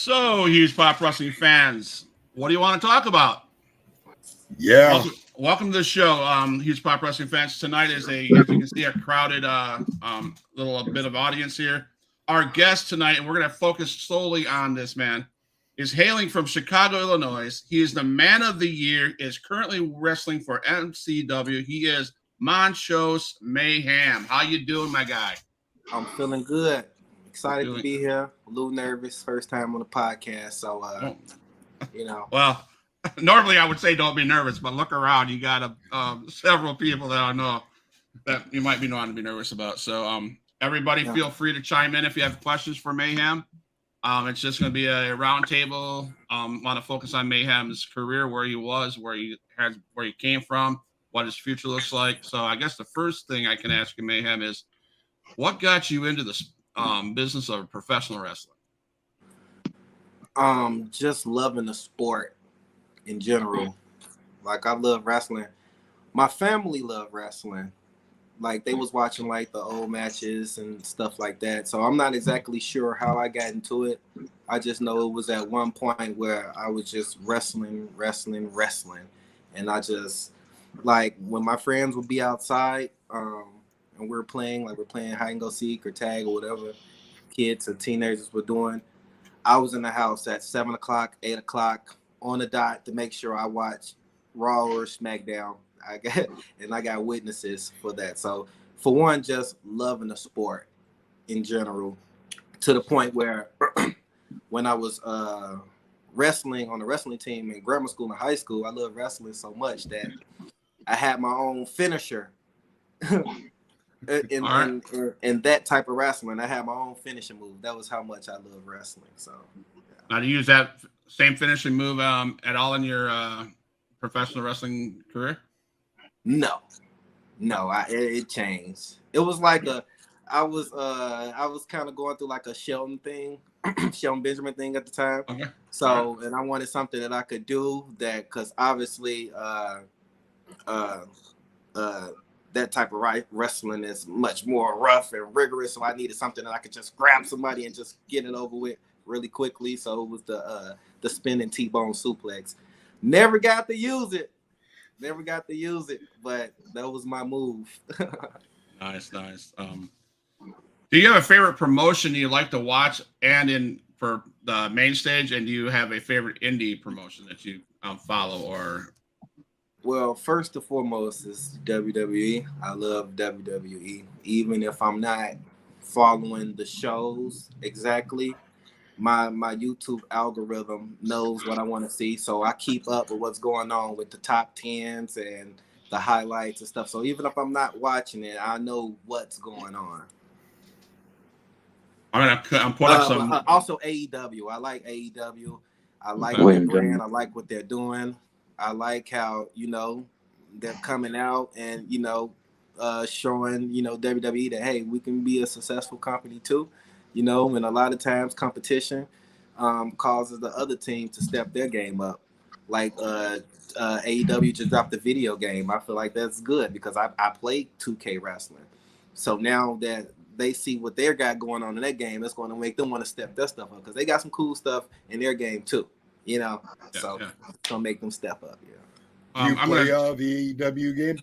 So, huge pop wrestling fans, what do you want to talk about? Yeah. Welcome to the show, huge pop wrestling fans. Tonight is as you can see, a crowded little bit of audience here. Our guest tonight, and we're going to focus solely on this man, is hailing from Chicago, Illinois. He is the man of the year, is currently wrestling for MCW. He is Monchos Mayhem. How you doing, my guy? I'm feeling good. Excited to be here. A little nervous. First time on the podcast. So, you know. Well, normally I would say don't be nervous, but look around. You got several people that I know that you might be knowing to be nervous about. So, everybody feel free to chime in if you have questions for Mayhem. It's just going to be a round table. Want to focus on Mayhem's career, where he was, where he came from, what his future looks like. So, I guess the first thing I can ask you, Mayhem, is what got you into this business of professional wrestling? Just loving the sport in general. Like, I love wrestling. My family loved wrestling. Like, they was watching like the old matches and stuff like that. So I'm not exactly sure how I got into it. I just know it was at one point where I was just wrestling. And I just, like, when my friends would be outside, and we're playing hide and go seek or tag or whatever kids or teenagers were doing, I was in the house at 7 o'clock, 8 o'clock on the dot to make sure I watch Raw or SmackDown. I got witnesses for that. So for one, just loving the sport in general, to the point where when I was wrestling on the wrestling team in grammar school and high school, I loved wrestling so much that I had my own finisher. in that type of wrestling, I had my own finishing move. That was how much I love wrestling. So, yeah. Now, do you use that same finishing move at all in your professional wrestling career? No, it changed. It was like I was kind of going through like a Shelton Benjamin thing at the time. Okay. So, and I wanted something that I could do that, because obviously, that type of wrestling is much more rough and rigorous. So I needed something that I could just grab somebody and just get it over with really quickly. So it was the spinning T-bone suplex. Never got to use it, but that was my move. Nice. Do you have a favorite promotion you like to watch and for the main stage? And do you have a favorite indie promotion that you follow or? Well, first and foremost is WWE. I love WWE. Even if I'm not following the shows exactly, my YouTube algorithm knows what I want to see. So I keep up with what's going on with the top 10s and the highlights and stuff. So even if I'm not watching it, I know what's going on. All right, I'm pulling up some. Also AEW. I like AEW. I like their brand. I like what they're doing. I like how, they're coming out and, showing, WWE that, hey, we can be a successful company too, and a lot of times competition causes the other team to step their game up. Like AEW just dropped the video game. I feel like that's good because I played 2K wrestling. So now that they see what they got going on in that game, it's going to make them want to step their stuff up because they got some cool stuff in their game too. It's gonna make them step up. You play the AEW game?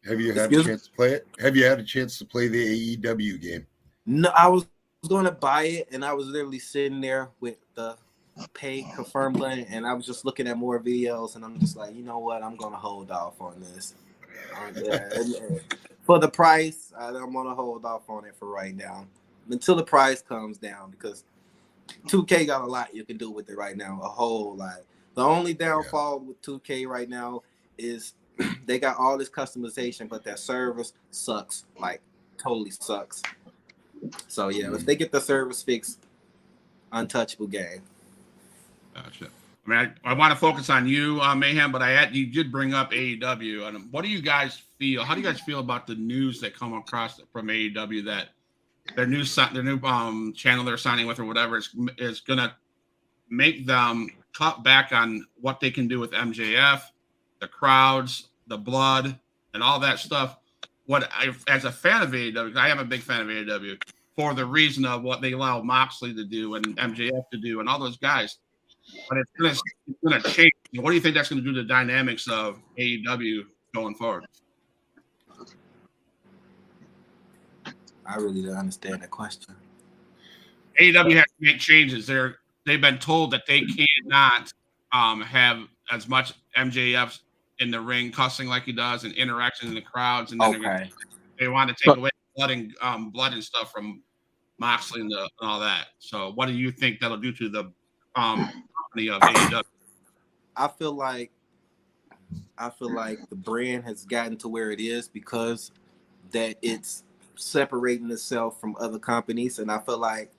Have you had a chance to play it? Have you had a chance to play the AEW game? No, I was going to buy it, and I was literally sitting there with the pay confirm button, and I was just looking at more videos, and I'm just like, you know what? I'm gonna hold off on this. For the price, I'm gonna hold off on it for right now until the price comes down, because 2K got a lot you can do with it right now, a whole lot. The only downfall with 2K right now is they got all this customization, but their service sucks, like totally sucks. So yeah, if they get the service fixed, untouchable game. Gotcha. I mean, I want to focus on you, Mayhem, but you did bring up AEW. And what do you guys feel? How do you guys feel about the news that come across from AEW that their new channel they're signing with or whatever is going to make them cut back on what they can do with MJF, the crowds, the blood, and all that stuff? As a fan of AEW, I am a big fan of AEW for the reason of what they allow Moxley to do and MJF to do and all those guys. But it's going to change. What do you think that's going to do to the dynamics of AEW going forward? I really don't understand the question. AEW has to make changes. They've been told that they cannot have as much MJF in the ring cussing like he does and interaction in the crowds. And then they want to take away blood and stuff from Moxley and all that. So what do you think that'll do to the company of AEW? I feel like the brand has gotten to where it is because that it's separating itself from other companies, and I feel like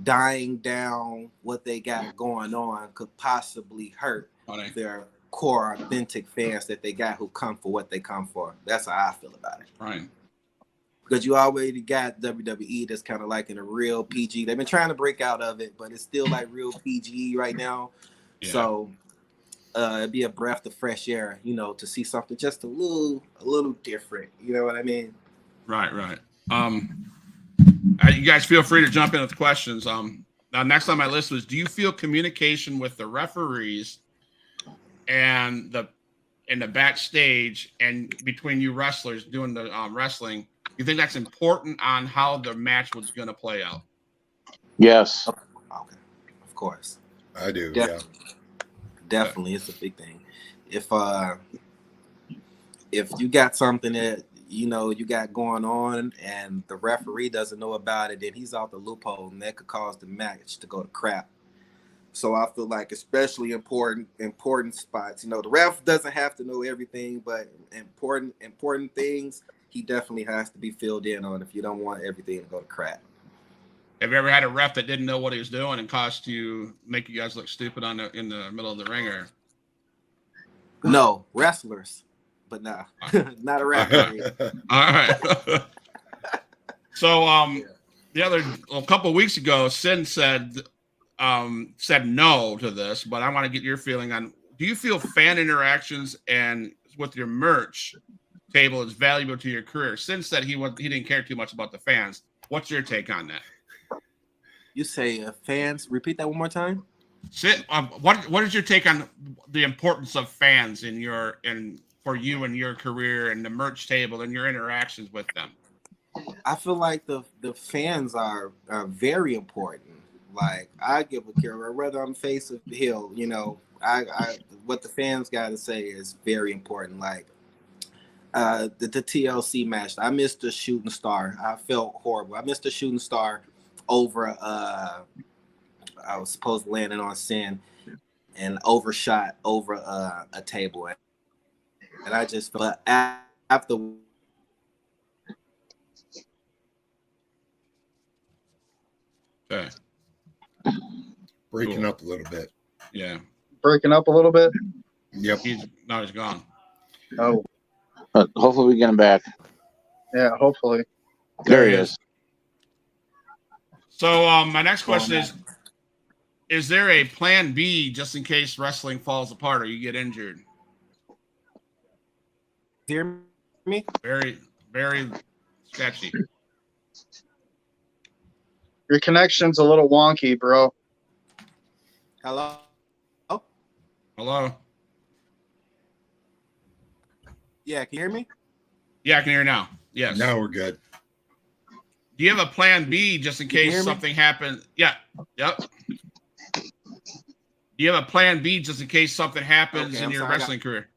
dying down what they got going on could possibly hurt their core authentic fans that they got who come for what they come for. That's how I feel about it. Right. Because you already got WWE that's kind of like in a real PG. They've been trying to break out of it, but it's still like real PG right now. Yeah. So it'd be a breath of fresh air, to see something just a little different. You know what I mean? Right. You guys feel free to jump in with questions. Now, next on my list was: do you feel communication with the referees and in the backstage and between you wrestlers doing the wrestling? You think that's important on how the match was going to play out? Yes. Okay. Of course. I do. Definitely, it's a big thing. If you got something that you got going on and the referee doesn't know about it, then he's out the loophole, and that could cause the match to go to crap. So I feel like especially important spots. The ref doesn't have to know everything, but important things he definitely has to be filled in on if you don't want everything to go to crap. Have you ever had a ref that didn't know what he was doing and make you guys look stupid in the middle of the ring? Or no, wrestlers, but nah, not a referee. All right. So a couple of weeks ago, Sin said no to this, but I want to get your feeling on: do you feel fan interactions and with your merch table is valuable to your career? Sin said he didn't care too much about the fans. What's your take on that? You say fans? Repeat that one more time. Sin, what is your take on the importance of fans for you and your career and the merch table and your interactions with them? I feel like the fans are very important. Like, I give a care whether I'm face of the hill, I what the fans got to say is very important. Like the TLC match, I missed the shooting star. I felt horrible. I missed the shooting star over I was supposed to land it on Sin and overshot over a table, and I just felt after. Okay. Breaking up a little bit. Yeah. Breaking up a little bit? Yep. He's gone. Oh. But hopefully we get him back. Yeah, hopefully. There he is. So my next question is there a plan B just in case wrestling falls apart or you get injured? Hear me? Very, very sketchy. Your connection's a little wonky, bro. Hello? Hello? Yeah, can you hear me? Yeah, I can hear you now. Yes. Now we're good. Do you have a plan B just in case something happens? Yeah. Yep. Do you have a plan B just in case something happens in your wrestling career?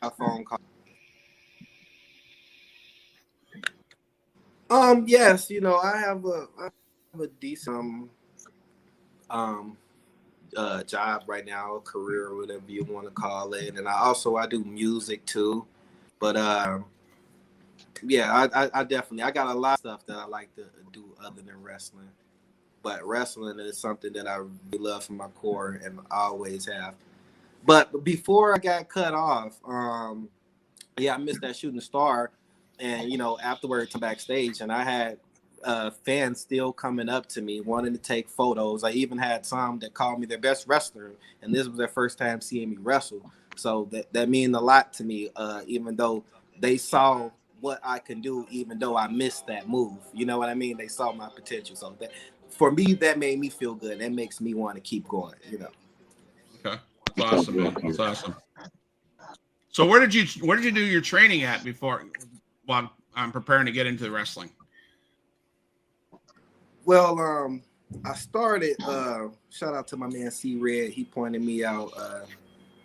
A phone call. Yes, I have a decent job right now, career, or whatever you want to call it. And I do music too. But yeah, I definitely, I got a lot of stuff that I like to do other than wrestling. But wrestling is something that I really love from my core and always have. But before I got cut off, I missed that shooting star. And, afterwards I'm backstage and I had fans still coming up to me wanting to take photos. I even had some that called me their best wrestler, and this was their first time seeing me wrestle. So that means a lot to me, even though they saw what I can do, even though I missed that move. You know what I mean? They saw my potential. So that, for me, that made me feel good. That makes me want to keep going, Okay. That's awesome, man. That's awesome. So where did you do your training at before, while I'm preparing to get into wrestling? Well, I started, shout out to my man C Red. He pointed me out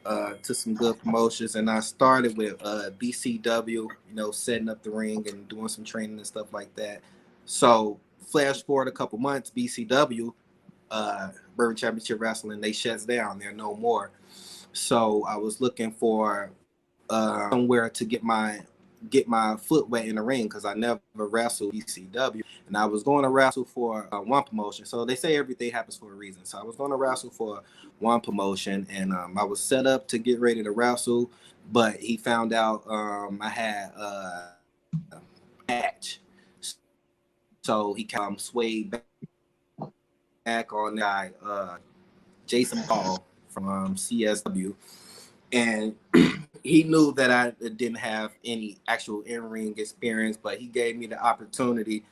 to some good promotions, and I started with BCW, setting up the ring and doing some training and stuff like that. So flash forward a couple months, BCW, Bourbon Championship Wrestling, they shuts down. They're no more. So I was looking for somewhere to get my foot wet in the ring, because I never wrestled BCW, and I was going to wrestle for one promotion. So they say everything happens for a reason. So I was going to wrestle for one promotion, and I was set up to get ready to wrestle, but he found out I had a match, so he kind of swayed back on that guy, Jason Paul from CSW. And he knew that I didn't have any actual in-ring experience, but he gave me the opportunity,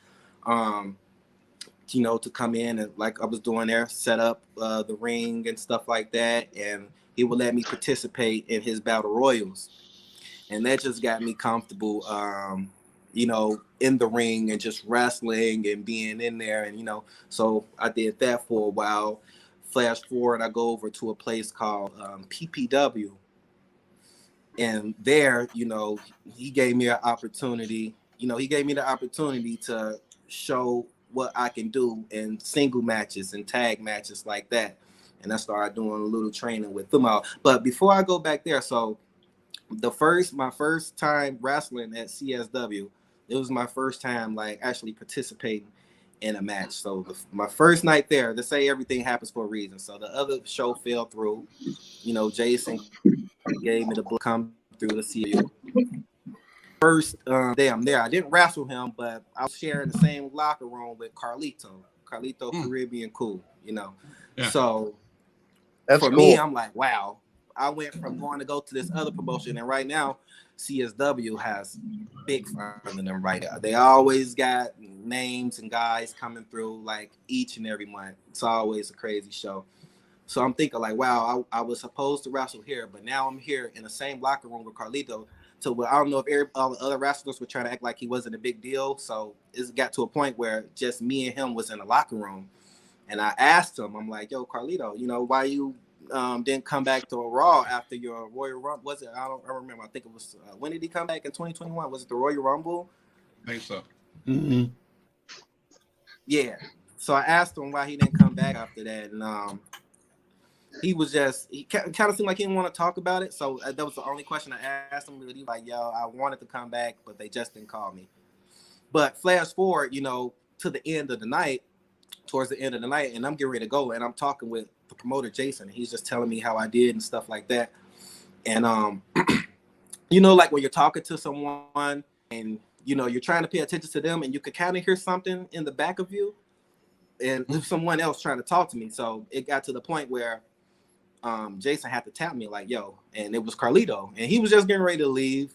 to come in and, like I was doing there, set up the ring and stuff like that. And he would let me participate in his battle royals. And that just got me comfortable, in the ring and just wrestling and being in there. And, so I did that for a while. Flash forward, I go over to a place called PPW. And there, he gave me an opportunity. He gave me the opportunity to show what I can do in single matches and tag matches like that. And I started doing a little training with them out. But before I go back there, so my first time wrestling at CSW, it was my first time like actually participating in a match. So my first night there, they say everything happens for a reason. So the other show fell through. Jason gave me the book, come through to see you. First day I'm there, I didn't wrestle him, but I was sharing the same locker room with Carlito Caribbean Cool, Yeah. So That's for cool. me, I'm like, wow, I went from going to go to this other promotion, and right now CSW has big fun in them right now. They always got names and guys coming through like each and every month. It's always a crazy show. So I'm thinking like, wow, I was supposed to wrestle here, but now I'm here in the same locker room with Carlito. So I don't know if all the other wrestlers were trying to act like he wasn't a big deal. So it got to a point where just me and him was in the locker room. And I asked him, I'm like, yo, Carlito, why you didn't come back to a Raw after your Royal Rumble? Was it? I remember. I think it was, when did he come back in 2021? Was it the Royal Rumble? I think so. Mm-hmm. Yeah. So I asked him why he didn't come back after that. And he kind of seemed like he didn't want to talk about it. So that was the only question I asked him. He was like, yo, I wanted to come back, but they just didn't call me. But flash forward, to the end of the night, towards the end of the night, and I'm getting ready to go, and I'm talking with the promoter, Jason. He's just telling me how I did and stuff like that. And, like when you're talking to someone and, you're trying to pay attention to them and you could kind of hear something in the back of you and someone else trying to talk to me. So it got to the point where Jason had to tap me like, yo, and it was Carlito, and he was just getting ready to leave,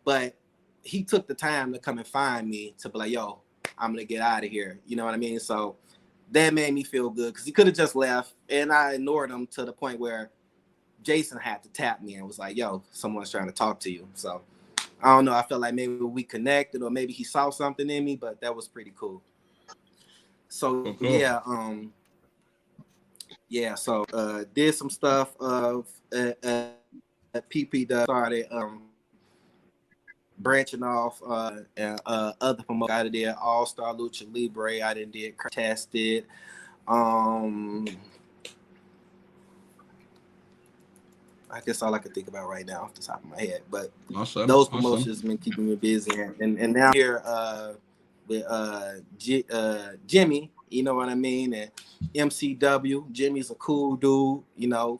but he took the time to come and find me to be like, yo, I'm gonna get out of here. You know what I mean? So that made me feel good, because he could have just left, and I ignored him to the point where Jason had to tap me and was like, yo, someone's trying to talk to you. So I don't know, I felt like maybe we connected, or maybe he saw something in me, but that was pretty cool. So cool. So did some stuff at PPW, started branching off and other promotions. I did All Star Lucha Libre. I did Tested. I guess all I can think about right now off the top of my head. But Awesome. those promotions been keeping me busy, and now here with Jimmy, you know what I mean, and MCW. Jimmy's a cool dude, you know,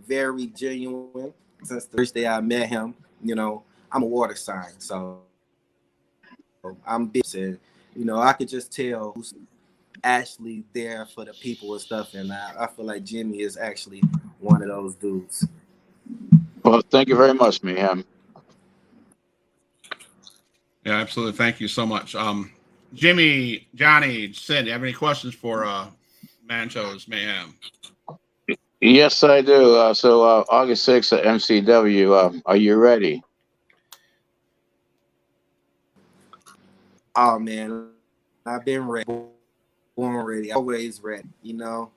very genuine. Since the first day I met him, you know, I'm a water sign, so I'm busy. You know, I could just tell who's actually there for the people and stuff, and I feel like Jimmy is actually one of those dudes. Well, thank you very much, Meyham. Yeah, absolutely. Thank you so much. Jimmy, Johnny, Sid, you have any questions for Mancho's Mayhem? Yes, I do. So August 6th at MCW, are you ready? Oh man, I've been ready, born ready, always ready. You know,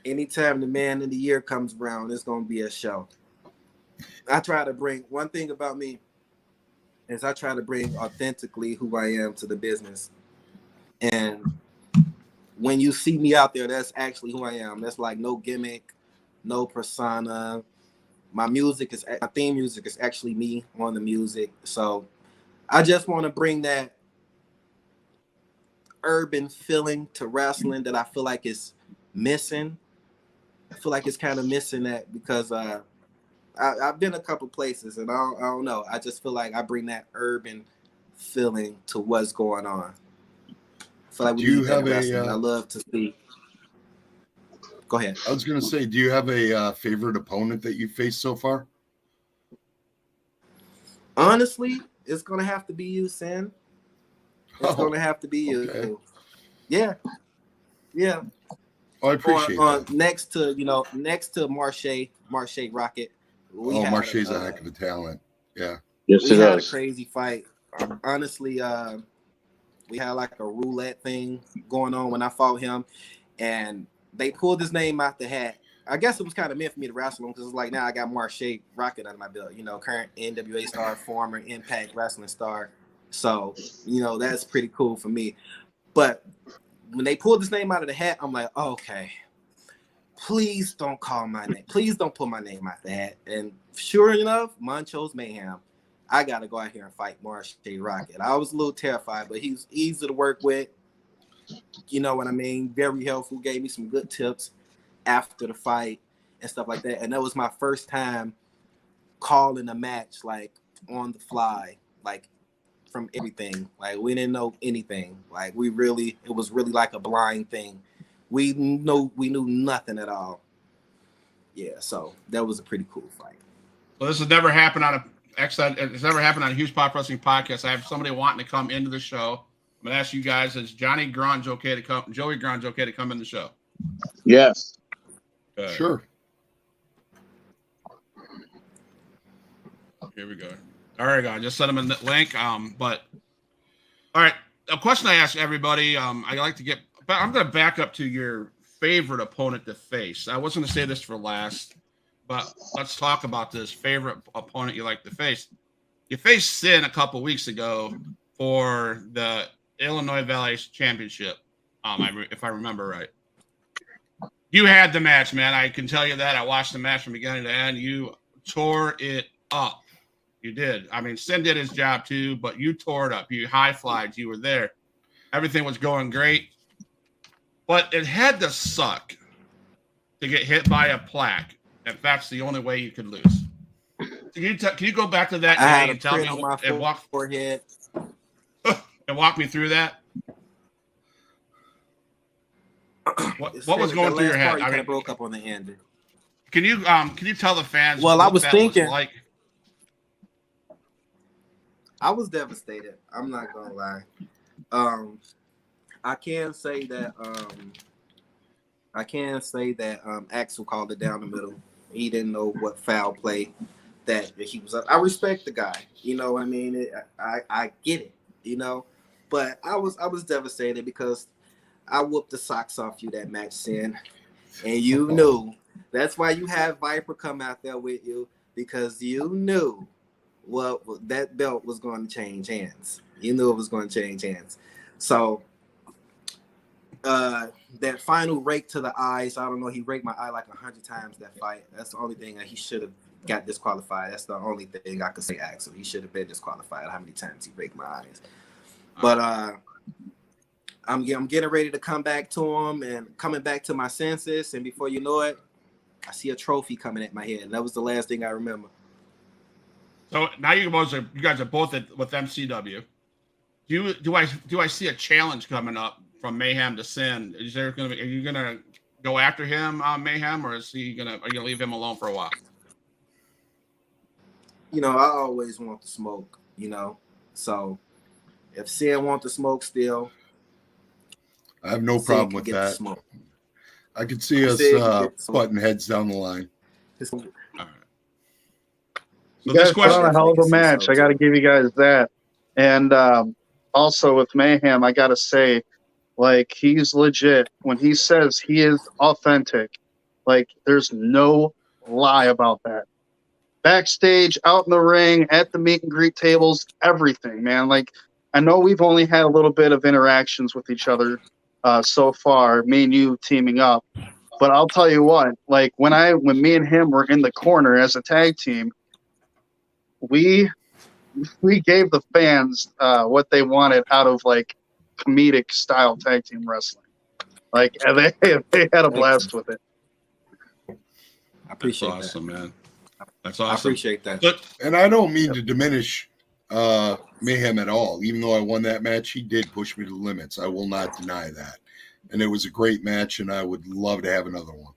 anytime the man of the year comes around, it's gonna be a show. I try to bring one thing about me is I try to bring authentically who I am to the business, and when you see me out there, that's actually who I am. That's like no gimmick, no persona. My theme music is actually me on the music. So I just want to bring that urban feeling to wrestling that I feel like is missing. I feel like it's kind of missing that because I've been a couple places and I don't know. I just feel like I bring that urban feeling to what's going on. I feel like we Do you need that have in wrestling. a? I love to see. Go ahead. I was going to say, do you have a favorite opponent that you faced so far? Honestly, it's gonna have to be you, Sin. It's gonna have to be you. Okay. Yeah. Oh, I appreciate that. Next to Marche Rocket. Marche's a heck of a talent. Yeah. Yes, We it had a is. crazy fight. Honestly, we had like a roulette thing going on when I fought him, and they pulled his name out the hat. I guess it was kind of meant for me to wrestle him because it's like now I got Marche Rocket under my belt, you know, current NWA star, former Impact Wrestling star. So, you know, that's pretty cool for me. But when they pulled his name out of the hat, I'm like, okay, please don't call my name. Please don't put my name out the hat. And sure enough, Mancho's Mayhem. I got to go out here and fight Marche Rocket. I was a little terrified, but he's easy to work with. You know what I mean? Very helpful. Gave me some good tips after the fight and stuff like that. And that was my first time calling a match like on the fly, like from everything. Like we didn't know anything. Like it was really like a blind thing. We knew nothing at all. Yeah, so that was a pretty cool fight. Well, this has never happened on it's never happened on a Huge Pop Wrestling podcast. I have somebody wanting to come into the show. I'm gonna ask you guys: is Joey Grunge okay to come in the show? Yes. Sure. Here we go. All right, I just sent him a link. But all right, a question I ask everybody. I like to get. I'm going to back up to your favorite opponent to face. I was going to say this for last, but let's talk about this favorite opponent you like to face. You faced Sin a couple weeks ago for the Illinois Valley Championship, if I remember right. You had the match, man. I can tell you that. I watched the match from beginning to end. You tore it up. You did. I mean, Sin did his job too, but you tore it up. You high-flied. You were there. Everything was going great. But it had to suck to get hit by a plaque if that's the only way you could lose. Can you go back to that day and tell me and walk me through that? What was going through your head? I kind of broke up on the end. Can you tell the fans? Well, I was thinking. Was like? I was devastated. I'm not gonna lie. I can say that Axel called it down the middle. He didn't know what foul play that he was up. I respect the guy. You know what I mean? I get it. You know, but I was devastated because I whooped the socks off you that match, Sin, and you knew. That's why you had Viper come out there with you because you knew that belt was going to change hands. You knew it was going to change hands. So that final rake to the eyes, I don't know, he raked my eye like 100 times that fight. That's the only thing that he should have got disqualified. That's the only thing I could say. Actually, he should have been disqualified. How many times he raked my eyes? But I'm getting ready to come back to him and coming back to my senses. And before you know it, I see a trophy coming at my head. And that was the last thing I remember. So now you guys are both with MCW. Do I see a challenge coming up from Mayhem to Sin? Are you gonna go after him, Mayhem, or are you gonna leave him alone for a while? You know, I always want the smoke. You know, so if Sin want the smoke still, I have no problem with that. I could see us butting heads down the line. All right. You guys put on a hell of a match. I got to give you guys that. And also with Mayhem, I got to say, like, he's legit. When he says he is authentic, like, there's no lie about that. Backstage, out in the ring, at the meet and greet tables, everything, man. Like, I know we've only had a little bit of interactions with each other so far, me and you teaming up. But I'll tell you what, like, when me and him were in the corner as a tag team, we gave the fans what they wanted out of, like, comedic style tag team wrestling. Like, they had a blast with it. I appreciate That's awesome, that, man. That's awesome. I appreciate that. And I don't mean to diminish Mayhem at all. Even though I won that match, he did push me to the limits. I will not deny that. And it was a great match, and I would love to have another one.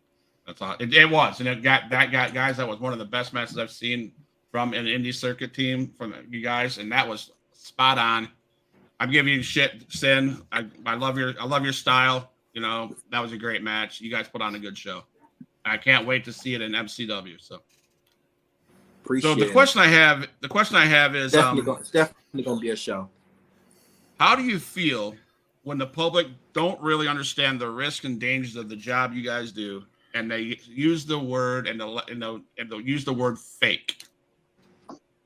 That's all. It was, and guys. That was one of the best matches I've seen from an indie circuit team from you guys, and that was spot on. I'm giving you shit, Sin. I love your style. You know, that was a great match. You guys put on a good show. I can't wait to see it in MCW. So the question I have is definitely gonna be a show. How do you feel when the public don't really understand the risks and dangers of the job you guys do, and they use the word and they'll use the word fake?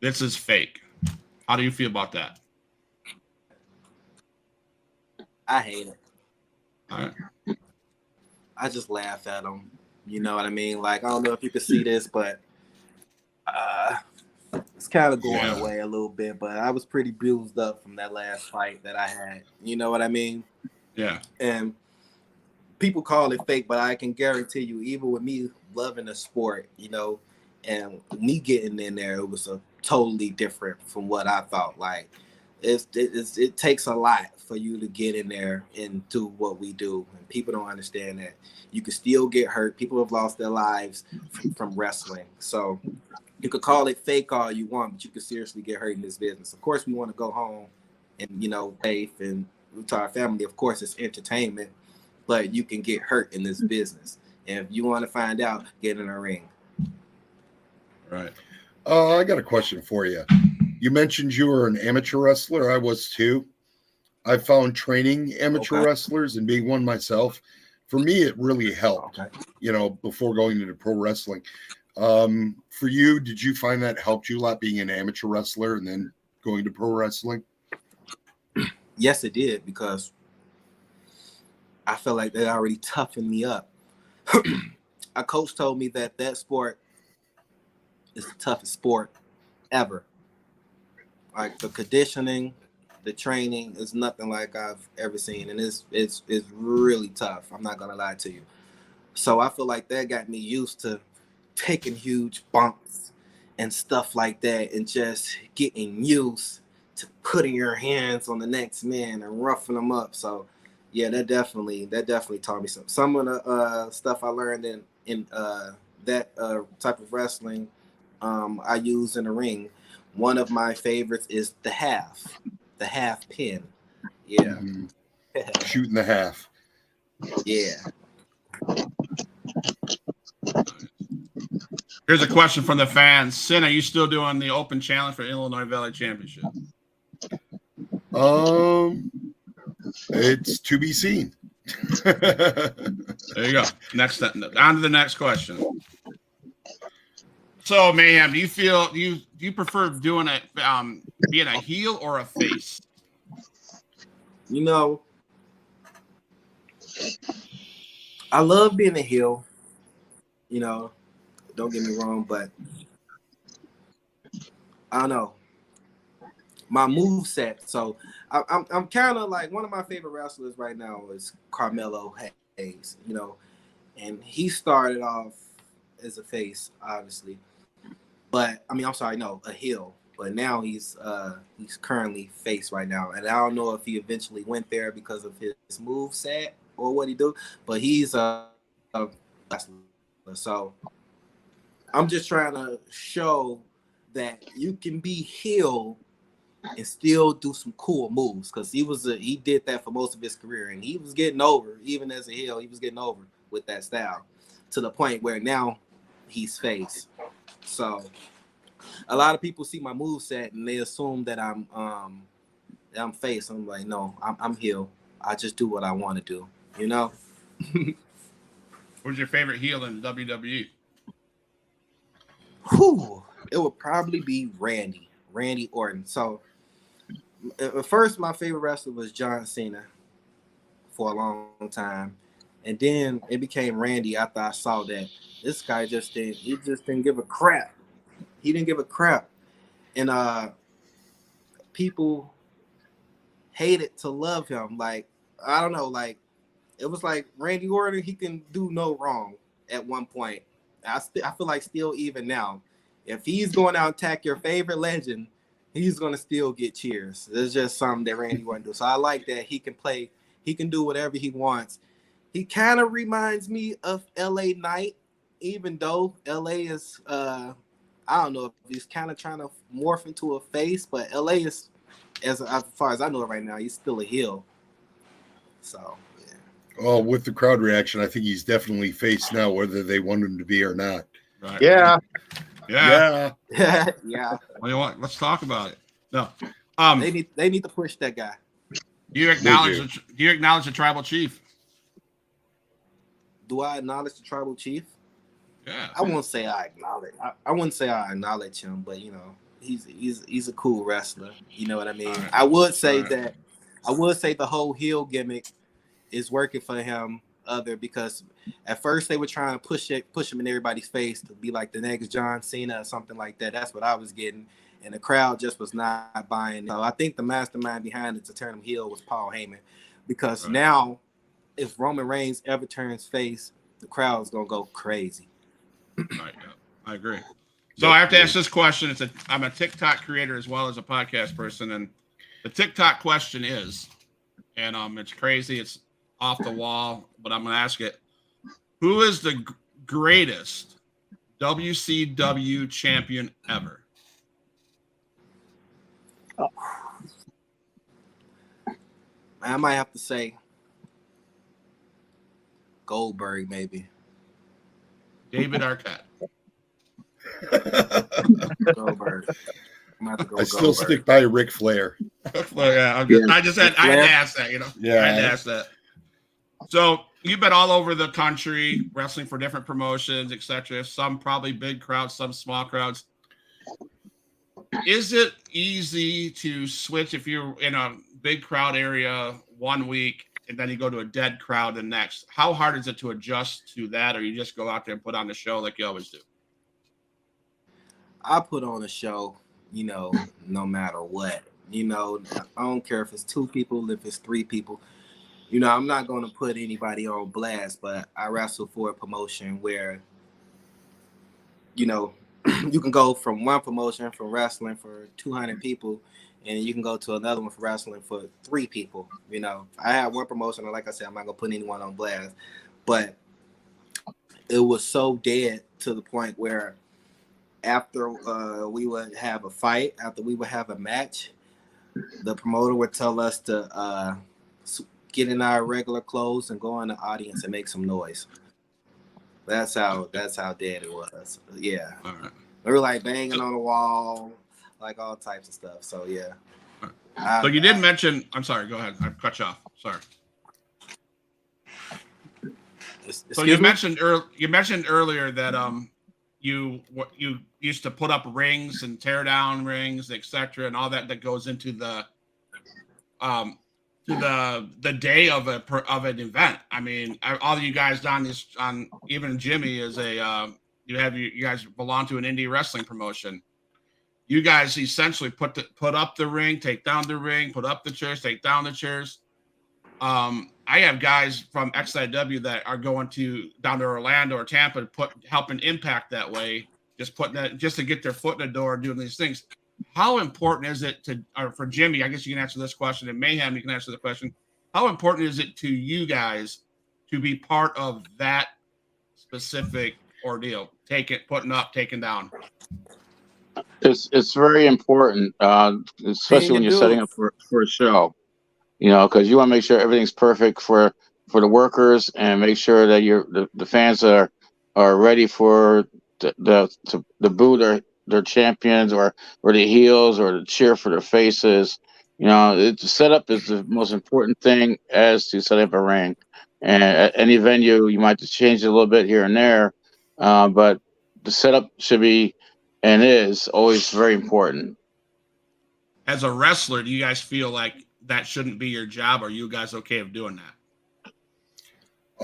This is fake. How do you feel about that? I hate it. All right. I just laugh at them. You know what I mean? Like, I don't know if you can see this, but it's kind of going away a little bit. But I was pretty bruised up from that last fight that I had. You know what I mean? Yeah. And people call it fake, but I can guarantee you, even with me loving the sport, you know, and me getting in there, it was a totally different from what I thought. Like, it takes a lot for you to get in there and do what we do, and people don't understand that you can still get hurt. People have lost their lives from wrestling. So you could call it fake all you want, but you could seriously get hurt in this business. Of course, we want to go home and, you know, safe and to our family. Of course, it's entertainment, but you can get hurt in this business. And if you want to find out, get in a ring. Right. I got a question for you. You mentioned you were an amateur wrestler. I was too. I found training amateur wrestlers and being one myself. For me, it really helped, you know, before going into pro wrestling. For you, did you find that helped you a lot being an amateur wrestler and then going to pro wrestling? Yes, it did, because I felt like that already toughened me up. A coach told me that sport is the toughest sport ever. Like, the conditioning, the training is nothing like I've ever seen, and it's really tough. I'm not gonna lie to you. So I feel like that got me used to taking huge bumps and stuff like that, and just getting used to putting your hands on the next man and roughing them up. So yeah, that definitely taught me something. Some of the stuff I learned in that type of wrestling, I use in the ring. One of my favorites is the half pin. Yeah. Shooting the half. Yeah. Here's a question from the fans. Sin, are you still doing the open challenge for Illinois Valley Championship? It's to be seen. There you go. Next, on to the next question. So, Mayhem, do you prefer doing being a heel or a face? You know, I love being a heel. You know, don't get me wrong, but I don't know, my move set. So I'm kind of like, one of my favorite wrestlers right now is Carmelo Hayes, you know, and he started off as a face, obviously, but I mean, I'm sorry, no, a heel. But now he's currently face right now, and I don't know if he eventually went there because of his move set or what he do. But he's a wrestler, so I'm just trying to show that you can be heel and still do some cool moves, because he did that for most of his career, and he was getting over. Even as a heel, he was getting over with that style, to the point where now he's face. So a lot of people see my move set and they assume that I'm face. I'm like, no, I'm heel. I just do what I want to do, you know. Who's your favorite heel in WWE? Whew, it would probably be Randy Orton. So at first, my favorite wrestler was John Cena for a long time, and then it became Randy after I saw that this guy just didn't give a crap. He didn't give a crap, and people hated to love him. Like, I don't know, like it was like Randy Orton, he can do no wrong at one point. I feel like still even now, if he's going out and attack your favorite legend, he's gonna still get cheers. There's just something that Randy Orton do. So I like that he can play, he can do whatever he wants. He kind of reminds me of LA Knight, even though LA is I don't know if he's kind of trying to morph into a face, but LA is, as far as I know right now, he's still a heel. So, yeah. Oh, with the crowd reaction, I think he's definitely face now, whether they want him to be or not. Right. Yeah. Yeah. Yeah. Well, you know what? Let's talk about it. No. They need to push that guy. Do you acknowledge the tribal chief? Do I acknowledge the tribal chief? Yeah. I won't say I acknowledge. I wouldn't say I acknowledge him, but you know, he's a cool wrestler. You know what I mean? Right. I would say that. I would say the whole heel gimmick is working for him. Because at first they were trying to push him in everybody's face to be like the next John Cena or something like that. That's what I was getting, and the crowd just was not buying it. So I think the mastermind behind it to turn him heel was Paul Heyman, because now if Roman Reigns ever turns face, the crowd's gonna go crazy. Right, yeah, I agree. So I have to ask this question. I'm a TikTok creator as well as a podcast person, and the TikTok question is, and it's crazy, it's off the wall, but I'm going to ask it: who is the greatest WCW champion ever? I might have to say Goldberg, maybe. David Arquette. Goldberg. I still stick by Ric Flair. I had to ask that, you know. Yeah. I had to ask that. So you've been all over the country wrestling for different promotions, etc. Some probably big crowds, some small crowds. Is it easy to switch if you're in a big crowd area one week and then you go to a dead crowd the next? How hard is it to adjust to that, or you just go out there and put on the show like you always do? I put on a show, you know, no matter what. You know, I don't care if it's 2 people, if it's 3 people. You know, I'm not going to put anybody on blast, but I wrestle for a promotion where, you know, you can go from one promotion for wrestling for 200 people, and you can go to another one for wrestling for 3 people. You know, I had one promotion, and like I said, I'm not going to put anyone on blast, but it was so dead to the point where after we would have a fight, after we would have a match, the promoter would tell us to get in our regular clothes and go in the audience and make some noise. That's how dead it was. Yeah. All right. We were like banging on the wall, like all types of stuff. So yeah. So you did mention. I'm sorry. Go ahead. I cut you off. Sorry. So you mentioned earlier that you used to put up rings and tear down rings, etc., and all that goes into the day of an event. I mean, all of you guys on even Jimmy is you guys belong to an indie wrestling promotion. you guys essentially put up the ring, take down the ring, put up the chairs, take down the chairs. I have guys from XIW that are going down to Orlando or Tampa to helping Impact that way, just to get their foot in the door, doing these things. How important is it for Jimmy? I guess you can answer this question, and Mayhem, you can answer the question. How important is it to you guys to be part of that specific ordeal? Putting up, taking down. It's very important, especially when you're setting up for a show. Because you want to make sure everything's perfect for the workers, and make sure that the fans are ready for the boo their champions or the heels, or to cheer for their faces. The setup is the most important thing as to setting up a ring. And at any venue, you might just change it a little bit here and there, but the setup should be and is always very important. As a wrestler, do you guys feel like that shouldn't be your job? Are you guys okay with doing that?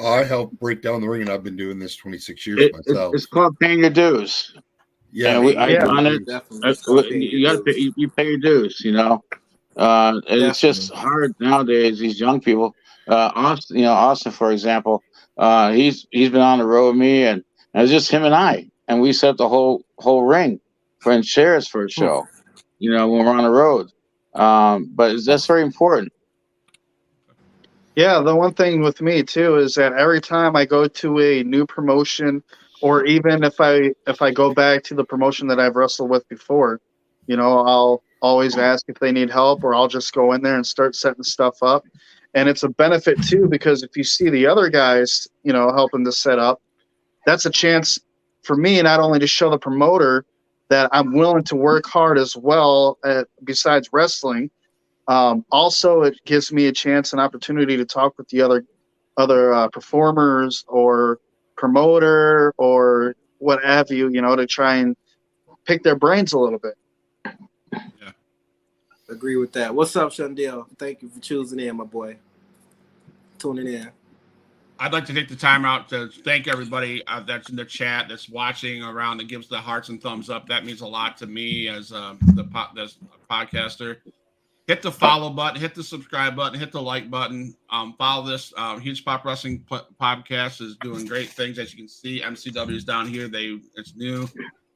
I help break down the ring, and I've been doing this 26 years myself. It's called paying your dues. Yeah, I've done it. You pay your dues, and it's just hard nowadays. These young people, Austin, for example, he's been on the road with me, and it's just him and I, and we set the whole ring for chairs for a show, when we're on the road. But that's very important. Yeah, the one thing with me too is that every time I go to a new promotion, or even if I go back to the promotion that I've wrestled with before, I'll always ask if they need help, or I'll just go in there and start setting stuff up. And it's a benefit too, because if you see the other guys, helping to set up, that's a chance for me not only to show the promoter that I'm willing to work hard as well, besides wrestling. Also, it gives me a chance, an opportunity to talk with the other performers or promoter or what have you, to try and pick their brains a little bit. Yeah, agree with that. What's up, Shandil? Thank you for choosing in, my boy. Tuning in. I'd like to take the time out to thank everybody that's in the chat, that's watching around, that gives the hearts and thumbs up. That means a lot to me as the podcaster. Hit the follow button, hit the subscribe button, hit the like button. Follow this. Huge Pop Wrestling podcast is doing great things. As you can see, MCW is down here. It's new,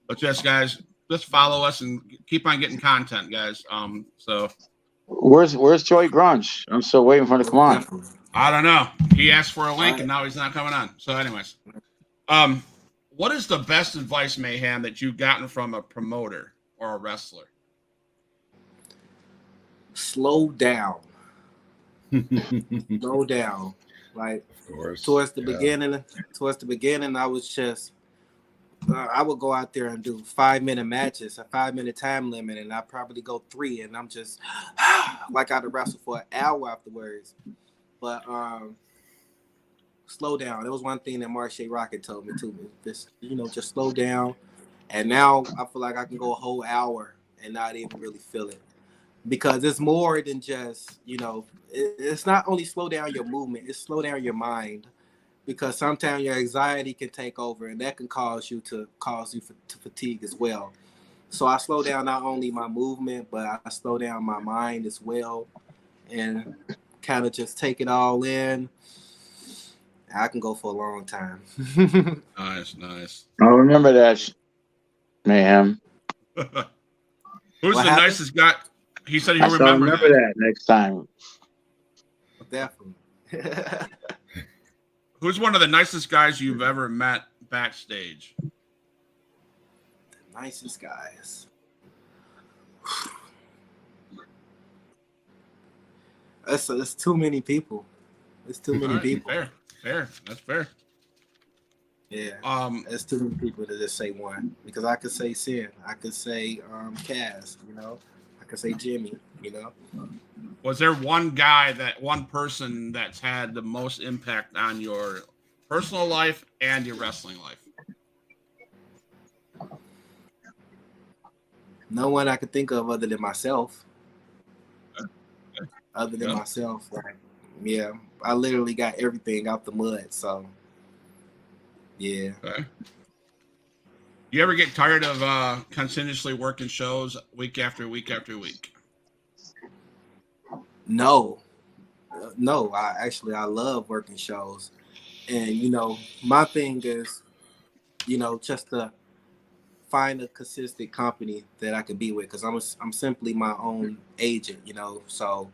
but just guys, just follow us and keep on getting content, guys. So where's Joey Grunge? I'm still waiting for him to come on. I don't know. He asked for a link, and now he's not coming on. So, anyways, what is the best advice, Mayhem, that you've gotten from a promoter or a wrestler? Slow down. Slow down. Like, towards the beginning, I was just, I would go out there and do 5-minute matches, a 5-minute time limit, and I'd probably go 3, and I'm just like I'd wrestle for an hour afterwards. But slow down. That was one thing that Marche Rocket told me too. Just slow down. And now I feel like I can go a whole hour and not even really feel it, because it's more than just it's not only slow down your movement, it's slow down your mind, because sometimes your anxiety can take over, and that can cause you to fatigue as well. So I slow down not only my movement, but I slow down my mind as well, and kind of just take it all in. I can go for a long time. Nice. I'll remember that, Mayhem. Who's the nicest guy? He said he'll remember that next time. Definitely. Who's one of the nicest guys you've ever met backstage? The nicest guys. It's too many people. It's too many people. Fair. That's fair. Yeah. It's too many people to just say one, because I could say Sin, I could say Kaz, I could say Jimmy, Was there one person that's had the most impact on your personal life and your wrestling life? No one I could think of other than myself. Myself, like, yeah, I literally got everything out the mud. So, yeah. Okay. You ever get tired of continuously working shows week after week after week? No, no. I love working shows, and my thing is, just to find a consistent company that I could be with, because I'm simply my own agent, So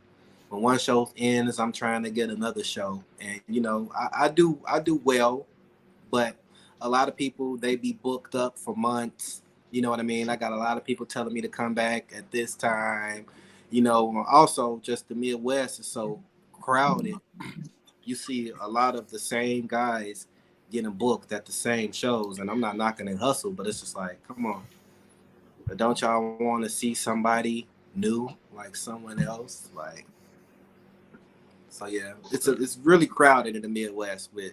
when one show ends, I'm trying to get another show, and I do well, but a lot of people, they be booked up for months. You know what I mean? I got a lot of people telling me to come back at this time. Also just the Midwest is so crowded. You see a lot of the same guys getting booked at the same shows, and I'm not knocking their hustle, but it's just like, come on. But don't y'all want to see somebody new, like someone else? Like, so yeah, it's really crowded in the Midwest with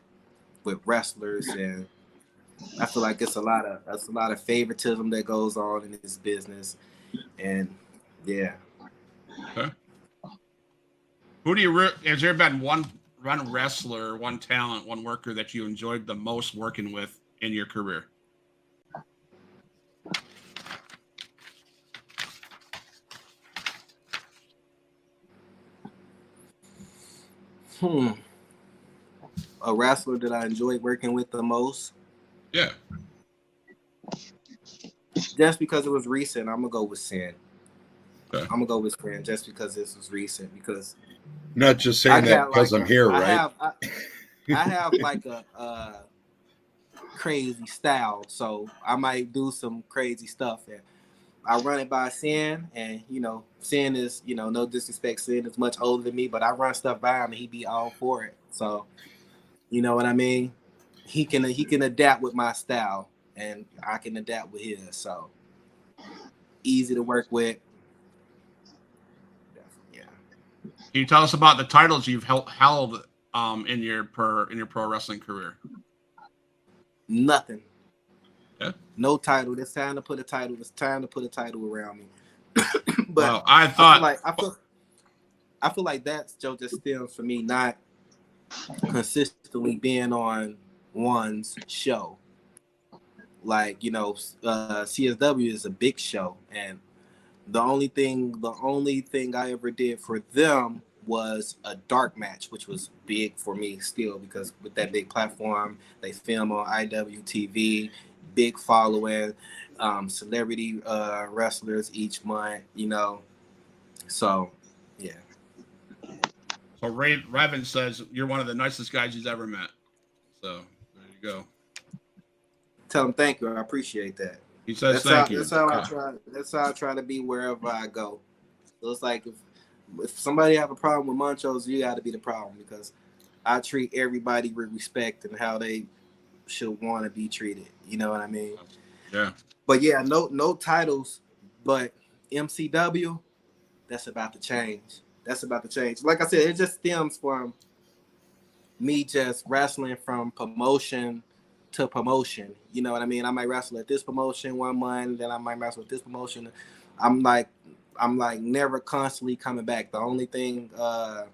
wrestlers, and I feel like that's a lot of favoritism that goes on in this business, and yeah. Okay. Has there been one wrestler, one talent, one worker that you enjoyed the most working with in your career? A wrestler that I enjoyed working with the most? Yeah. Just because it was recent, I'm gonna go with Sin. Okay. I'm gonna go with Sin just because this was recent. Because not just saying that because I'm here, right? I have like a crazy style, so I might do some crazy stuff, and I run it by Sin, and Sin is, no disrespect, Sin is much older than me, but I run stuff by him and he be all for it. So you know what I mean? He can adapt with my style, and I can adapt with his. So easy to work with. Yeah. Can you tell us about the titles you've held in your pro wrestling career? Nothing. Yeah. No title. It's time to put a title. It's time to put a title around me. But well, I feel like that's just stems for me not consistently being on one's show. Like, CSW is a big show, and the only thing I ever did for them was a dark match, which was big for me still, because with that big platform, they film on IWTV, big following, celebrity wrestlers each month, So, yeah. So Raven says you're one of the nicest guys he's ever met. So there you go. Tell him thank you. I appreciate that. He says thank you. That's how I try to be wherever I go. So it's like if somebody have a problem with Monchos, you got to be the problem, because I treat everybody with respect and how they should want to be treated. You know what I mean? Yeah. But yeah, no titles, but MCW, that's about to change. That's about to change. Like I said, it just stems from me just wrestling from promotion to promotion. You know what I mean? I might wrestle at this promotion one month, then I might wrestle at this promotion. I'm like never constantly coming back. The only thing, well,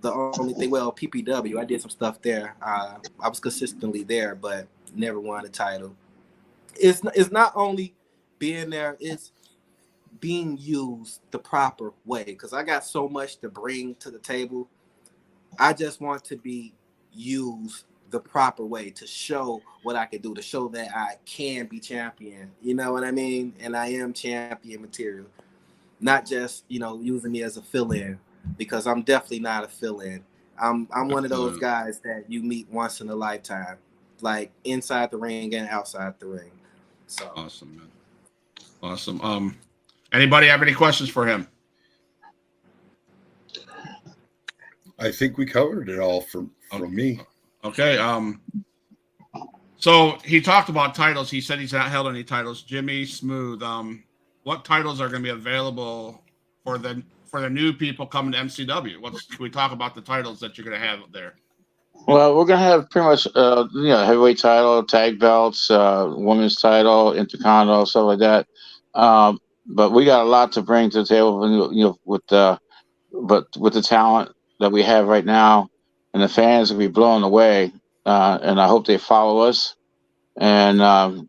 PPW, I did some stuff there. I was consistently there, but never won a title. It's not only being there, it's being used the proper way, because I got so much to bring to the table. I just want to be used the proper way to show what I can do, to show that I can be champion. You know what I mean? And I am champion material. Not just, using me as a fill-in, because I'm definitely not a fill-in. I'm one of those guys that you meet once in a lifetime, like inside the ring and outside the ring. So awesome, man. Awesome. Anybody have any questions for him? I think we covered it all from me. Okay. So he talked about titles. He said he's not held any titles. Jimmy, Smooth. What titles are going to be available for the new people coming to MCW? Can we talk about the titles that you're going to have there? Well, we're going to have pretty much, heavyweight title, tag belts, women's title, intercontinental, stuff like that. But we got a lot to bring to the table, with the talent that we have right now, and the fans will be blown away. And I hope they follow us. and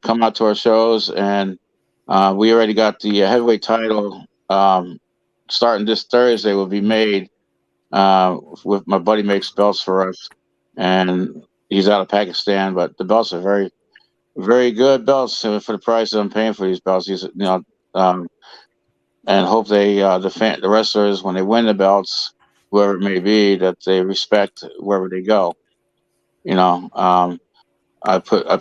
come out to our shows. And we already got the heavyweight title starting this Thursday will be made. With my buddy makes belts for us, and he's out of Pakistan, but the belts are very, very good belts for the price that I'm paying for these belts. And hope they the wrestlers, when they win the belts, whoever it may be, that they respect wherever they go. I put a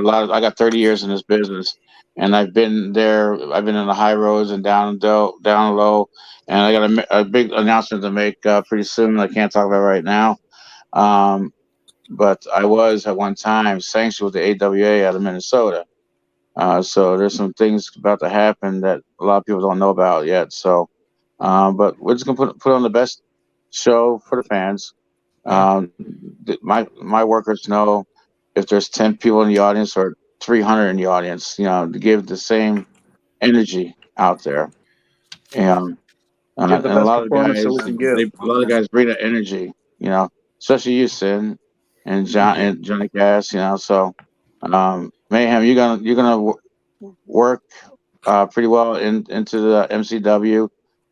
lot of, I got 30 years in this business, and I've been there. I've been in the high roads and down low, and I got a big announcement to make pretty soon. I can't talk about right now. But I was at one time sanctioned with the AWA out of Minnesota. So there's some things about to happen that a lot of people don't know about yet. So, but we're just gonna put on the best show for the fans. My workers know if there's 10 people in the audience or 300 in the audience, to give the same energy out there. And Give the and a best lot of performance guys, that we can give. a lot of guys bring that energy, especially you, Sin, and Johnny Cass, So, Mayhem, you're gonna work pretty well into the MCW.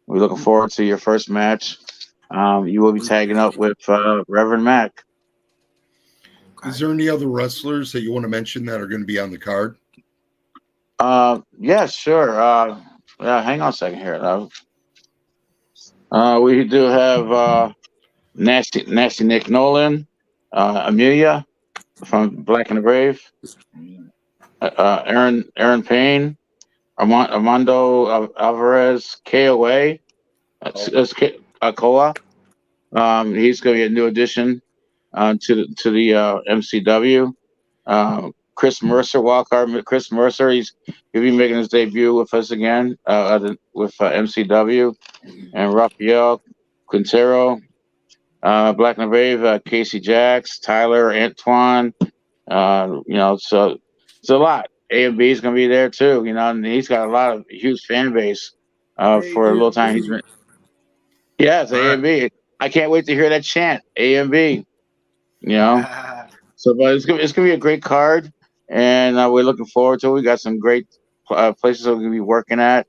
We're looking forward to your first match. You will be tagging up with Reverend Mac. Is there any other wrestlers that you want to mention that are going to be on the card? Yeah, sure. Hang on a second here. We do have Nasty Nick Nolan, Amelia from Black and the Brave, Aaron Payne, Armando Alvarez, KOA, Koa. He's going to be a new addition to the MCW. Chris Mercer, Chris Mercer, he'll be making his debut with us again with MCW, and Rafael Quintero, Black and Brave, Casey Jacks, Tyler, Antoine. So it's a lot. A and B is going to be there too, and he's got a huge fan base for a little time he's been. Yes, A and B. I can't wait to hear that chant, A and B. So, but it's gonna be a great card, and we're looking forward to it. We got some great places that we're gonna be working at,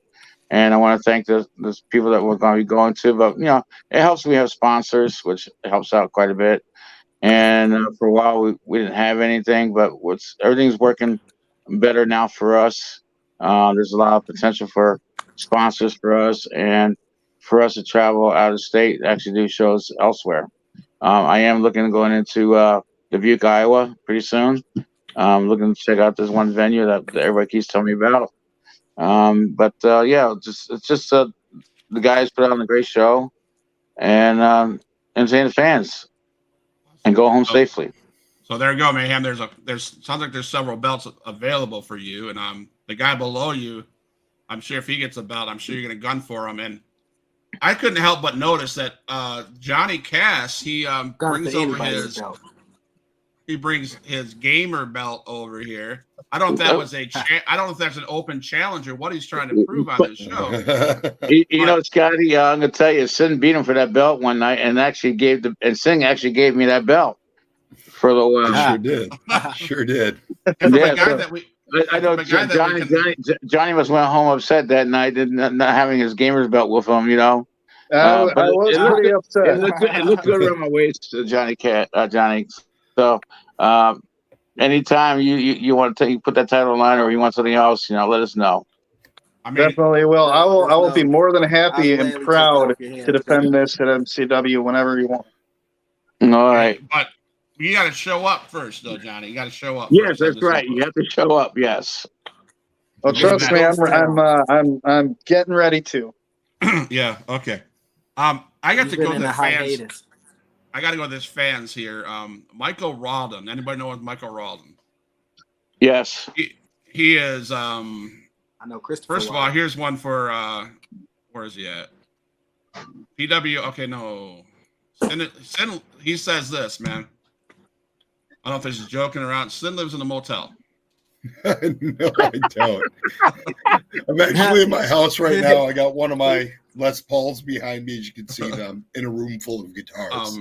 and I want to thank the people that we're going to be going to. But it helps. We have sponsors, which helps out quite a bit. And for a while, we didn't have anything, but everything's working better now for us. There's a lot of potential for sponsors for us, and for us to travel out of state, actually do shows elsewhere. I am looking at going into Dubuque, Iowa, pretty soon. Looking to check out this one venue that everybody keeps telling me about. It's just the guys put on a great show, and entertain the fans, and go home safely. So there you go, Mayhem. Sounds like there's several belts available for you, and the guy below you, I'm sure if he gets a belt, I'm sure you're gonna gun for him. And I couldn't help but notice that Johnny Cass, he brings his gamer belt over here. I don't know if that's an open challenge or what he's trying to prove on this show. Scotty, I'm gonna tell you, Sin beat him for that belt one night, and Singh actually gave me that belt for a little while. Sure did. I know Johnny must went home upset that night, not having his gamer's belt with him. I was pretty upset. It looked good around my waist, Johnny. So, anytime you want to put that title on line, or you want something else, let us know. Definitely will. I will be more than happy and proud to defend this at MCW whenever you want. All right, but you got to show up first, though, Johnny. You got to show up. Yes, that's right. You have to show up. Yes. Well, trust me, I'm getting ready to. Yeah. Okay. I got to go to the fans. I got to go to this fans here. Michael Rawdon. Anybody know Michael Rawdon? Yes. He is. I know Christopher. First of all, here's one for. Where is he at? PW. Okay, no. He says this, man. I don't know if he's joking around. Sin lives in a motel. No, I don't. I'm actually in my house right now. I got one of my Les Pauls behind me. As you can see them in a room full of guitars.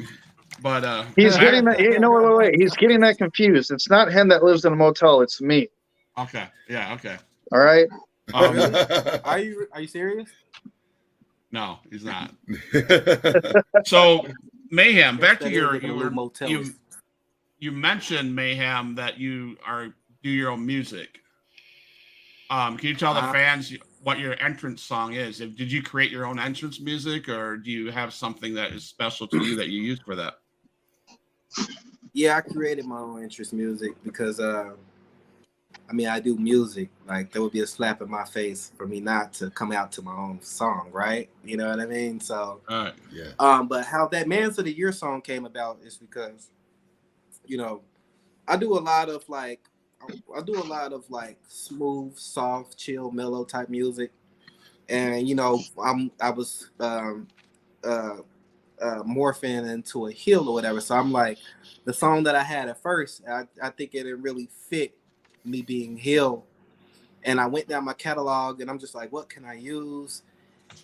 But he's getting that. You know, wait. He's getting that confused. It's not him that lives in a motel. It's me. Okay. Yeah. Okay. All right. Really? Are you serious? No, he's not. So Mayhem, back to you mentioned Mayhem that you do your own music. Can you tell the fans what your entrance song is? Did you create your own entrance music, or do you have something that is special to you that you use for that? Yeah, I created my own entrance music because I do music. Like, there would be a slap in my face for me not to come out to my own song, right? You know what I mean? So, yeah. But how that Man's of the Year song came about is because, I do a lot of like smooth, soft, chill, mellow type music, and I was morphing into a heel or whatever. So I'm like, the song that I had at first, I think it didn't really fit me being heel. And I went down my catalog and I'm just like, what can I use?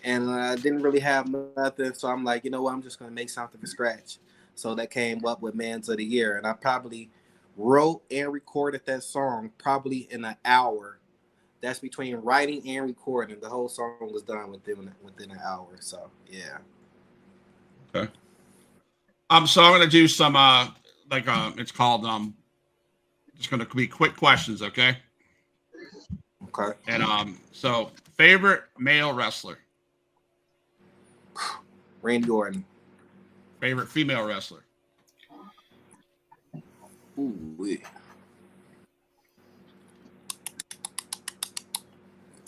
And I didn't really have nothing. So I'm like, you know what? I'm just going to make something from scratch. So that came up with Man's of the Year. And I probably wrote and recorded that song probably in an hour. That's between writing and recording. The whole song was done within an hour. So, yeah. Okay. So I'm going to do some, it's called, just going to be quick questions. Okay. Okay. And, so favorite male wrestler? Randy Orton. Favorite female wrestler? Ooh.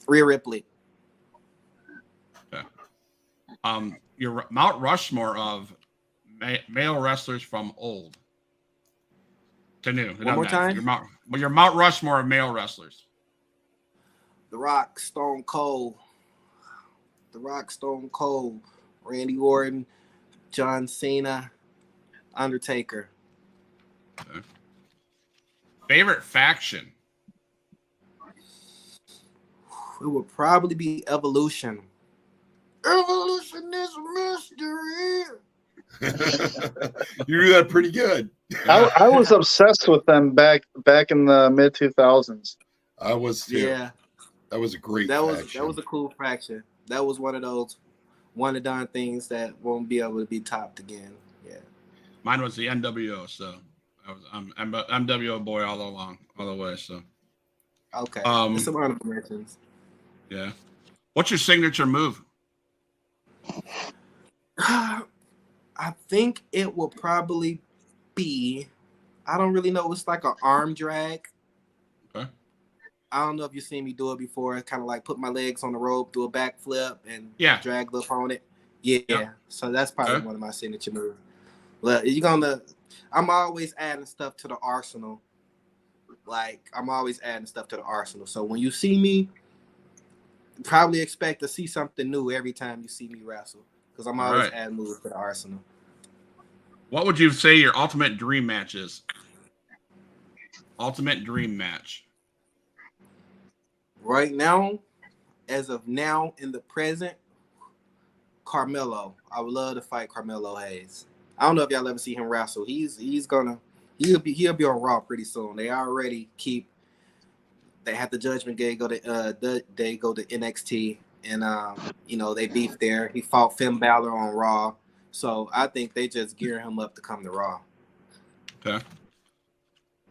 Rhea Ripley. Okay. Your Mount Rushmore of male wrestlers from old to new. One more time. Your Mount Rushmore of male wrestlers. The Rock, Stone Cold, Randy Orton, John Cena, Undertaker. Okay. Favorite faction? It would probably be Evolution. Evolution is mystery. You do that pretty good. I was obsessed with them back in the mid 2000s. I was too. Yeah. That was a great faction. faction. That was a cool faction. That was one of those one and done things that won't be able to be topped again. Yeah. Mine was the NWO, so I'm MWO boy all the way. So. Okay. There's some honorable mentions. Yeah. What's your signature move? I think it will probably be, I don't really know. It's like an arm drag. Okay. I don't know if you've seen me do it before. Kind of like put my legs on the rope, do a backflip, and drag the opponent. Yeah. Yep. So that's probably one of my signature moves. But I'm always adding stuff to the arsenal. So when you see me, probably expect to see something new every time you see me wrestle. Because I'm always adding moves to the arsenal. What would you say your ultimate dream match is? Ultimate dream match. Right now, as of now, in the present, Carmelo. I would love to fight Carmelo Hayes. I don't know if y'all ever see him wrestle. He'll be on Raw pretty soon. They have the Judgment Day go to NXT, and they beef there. He fought Finn Balor on Raw, so I think they just gear him up to come to Raw.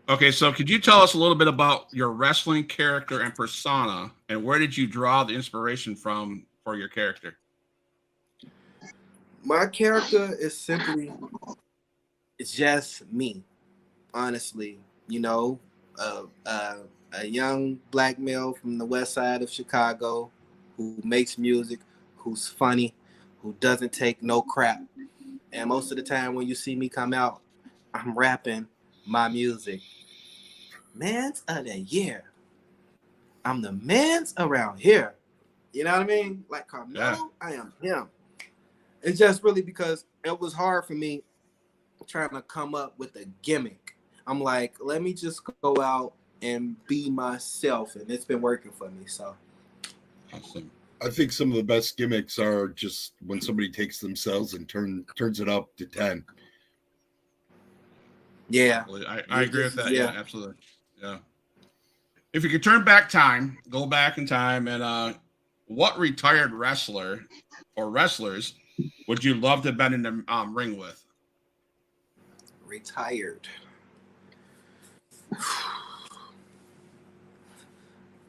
Okay, so could you tell us a little bit about your wrestling character and persona, and where did you draw the inspiration from for your character? My character is simply, it's just me, honestly. A young black male from the west side of Chicago who makes music, who's funny, who doesn't take no crap. And most of the time when you see me come out, I'm rapping my music. Man's of the Year. I'm the man's around here. You know what I mean? Like Carmelo, I am him. It's just really because it was hard for me trying to come up with a gimmick. I'm like, let me just go out and be myself, and it's been working for me. So, awesome. I think some of the best gimmicks are just when somebody takes themselves and turns it up to 10. Yeah. I agree with that. Yeah, absolutely. Yeah. If you could turn back time, go back in time, and what retired wrestler or wrestlers would you love to have been in the ring with? Retired.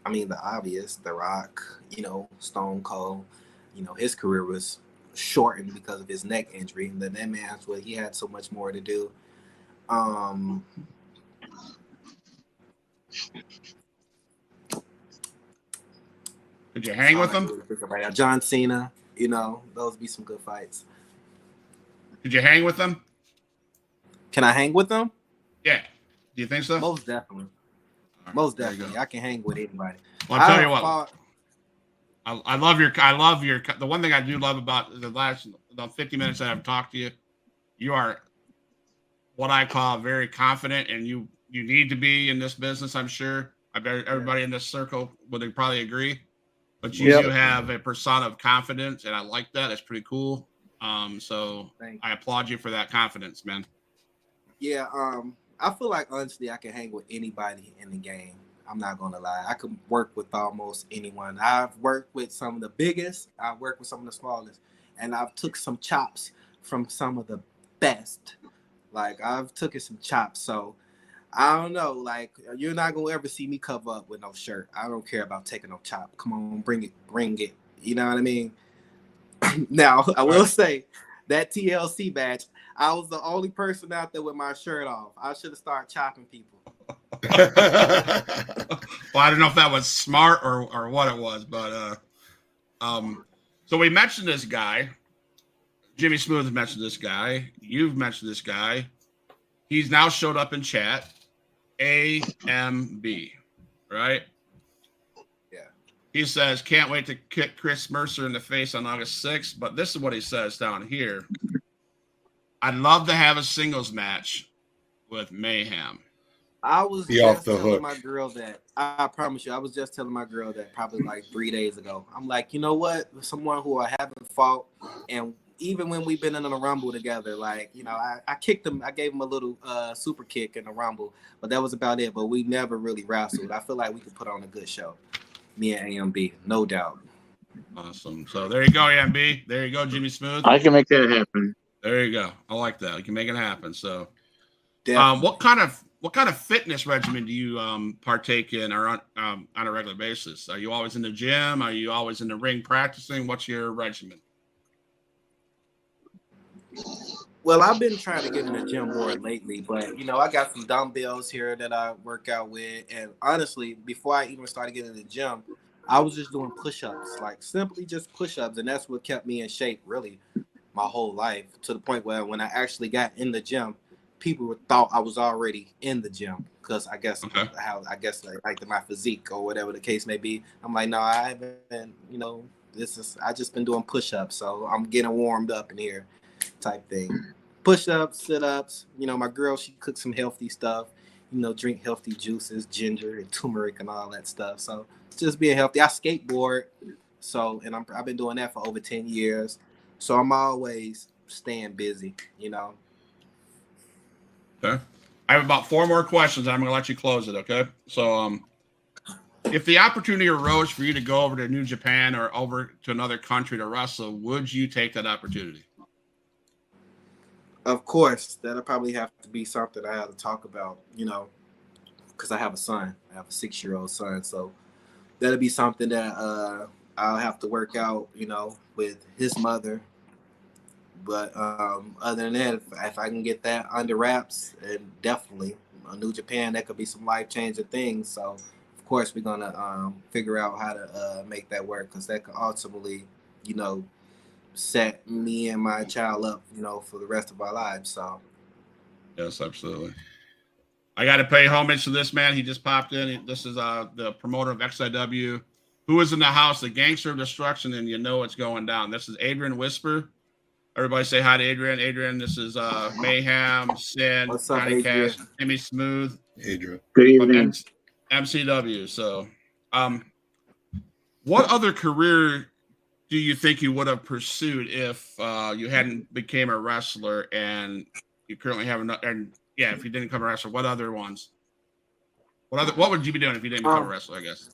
I mean, the obvious, The Rock, Stone Cold. His career was shortened because of his neck injury. And then that man's what he had so much more to do. Could you hang with him? Right now. John Cena, those would be some good fights. Could you hang with them? Can I hang with them? Yeah. Do you think so? Most definitely. Right, most definitely. I can hang with anybody. Well, I'll tell you what. I love your the one thing I do love about the last 50 minutes that I've talked to you, you are what I call very confident, and you need to be in this business. I'm sure. I bet everybody in this circle would probably agree. But you do have a persona of confidence, and I like that. That's pretty cool. So I applaud you for that confidence, man. Yeah. I feel like honestly, I can hang with anybody in the game. I'm not gonna lie. I could work with almost anyone. I've worked with some of the biggest. I've worked with some of the smallest, and I've took some chops from some of the best. Like I've taken some chops. So I don't know. Like you're not gonna ever see me cover up with no shirt. I don't care about taking no chop. Come on, bring it. You know what I mean? Now I will say that TLC match, I was the only person out there with my shirt off. I should have started chopping people. Well, I don't know if that was smart or what it was, but so we mentioned this guy. Jimmy Smooth mentioned this guy. You've mentioned this guy. He's now showed up in chat. AMB, right? Yeah. He says, can't wait to kick Chris Mercer in the face on August 6th. But this is what he says down here. I'd love to have a singles match with Mayhem. I was just telling my girl that. I promise you, I was just telling my girl that probably like 3 days ago. I'm like, you know what? Someone who I haven't fought, and even when we've been in a rumble together, like, I kicked him. I gave him a little super kick in the rumble, but that was about it. But we never really wrestled. I feel like we could put on a good show. Me and AMB, no doubt. Awesome. So there you go, AMB. There you go, Jimmy Smooth. I can make that happen. There you go. I like that. You can make it happen. So, what kind of fitness regimen do you partake in or on a regular basis? Are you always in the gym? Are you always in the ring practicing? What's your regimen? Well, I've been trying to get in the gym more lately, but I got some dumbbells here that I work out with. And honestly, before I even started getting in the gym, I was just doing push-ups, like simply just push-ups, and that's what kept me in shape really my whole life, to the point where when I actually got in the gym, people thought I was already in the gym because I guess they liked my physique or whatever the case may be. I'm like, no, I haven't been, I just been doing push-ups, so I'm getting warmed up in here type thing. Push-ups, sit-ups, my girl, she cooks some healthy stuff, drink healthy juices, ginger and turmeric and all that stuff. So just being healthy. I skateboard, and I've been doing that for over 10 years. So I'm always staying busy, Okay. I have about 4 more questions. I'm going to let you close it, okay? So if the opportunity arose for you to go over to New Japan or over to another country to wrestle, would you take that opportunity? Of course. That'll probably have to be something I have to talk about, because I have a son. I have a 6-year-old son. So that'll be something that I'll have to work out, with his mother. But other than that, if I can get that under wraps, and definitely New Japan, that could be some life-changing things. So, of course, we're going to figure out how to make that work, because that could ultimately, set me and my child up, for the rest of our lives. So, yes, absolutely. I got to pay homage to this man. He just popped in. This is the promoter of XIW. Who is in the house? The Gangster of Destruction, and it's going down. This is Adrian Whisper. Everybody say hi to Adrian. Adrian, this is Mayhem, Sin, Johnny Cash, Jimmy Smooth. Adrian. Good evening. MCW. So, what other career do you think you would have pursued if you hadn't became a wrestler and you currently have and yeah, if you didn't become a wrestler, what other ones? What would you be doing if you didn't become a wrestler? I guess.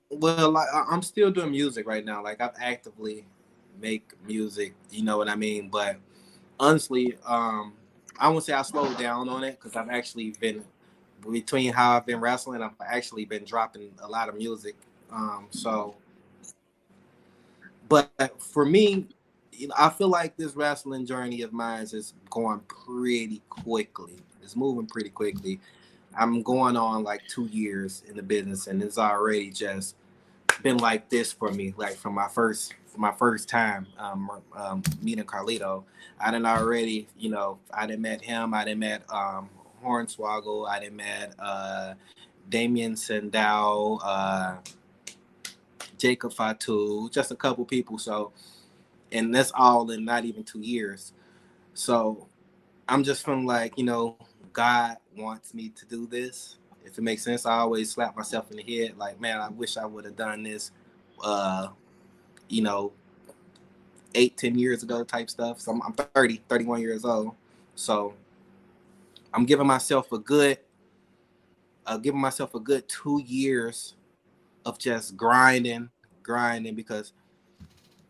Well, like I'm still doing music right now. Like I've actively make music. You know what I mean? But honestly, I won't say I slowed down on it because I've actually been between how I've been wrestling. I've actually been dropping a lot of music. So, but for me, you know, I feel like this wrestling journey of mine is going pretty quickly. It's moving pretty quickly. I'm going on like 2 years in the business, and it's already just been like this for me. Like from my first time meeting Carlito, I done already, you know, I done met him. I done met Hornswoggle. I done met Damien Sandow, Jacob Fatu, just a couple people. So, and that's all in not even 2 years. So I'm just feeling like, you know, God wants me to do this. If it makes sense, I always slap myself in the head like, man, I wish I would have done this, you know, 8-10 years ago type stuff. So I'm 31 years old. So I'm giving myself a good 2 years of just grinding because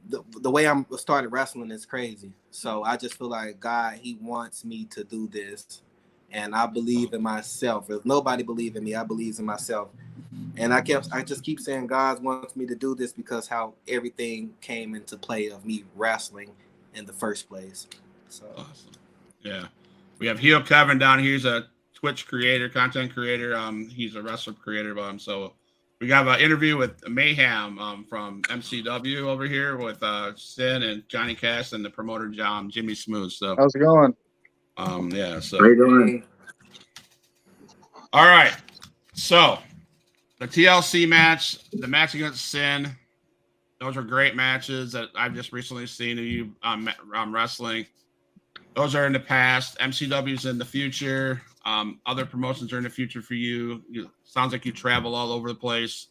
the way I'm started wrestling is crazy. So I just feel like God, he wants me to do this. And I believe in myself. If nobody believes in me, I believe in myself. And I just keep saying God wants me to do this because how everything came into play of me wrestling in the first place. So awesome. Yeah. We have Heel Kevin down here. He's a Twitch creator, content creator. He's a wrestler creator. So we got an interview with Mayhem from MCW over here with Sin and Johnny Cass and the promoter Jimmy Smooth. So how's it going? Yeah. So How you doing? all right. So the TLC match, the match against Sin, those are great matches that I've just recently seen of you wrestling. Those are in the past. MCW's in the future. Other promotions are in the future for you. Sounds like you travel all over the place.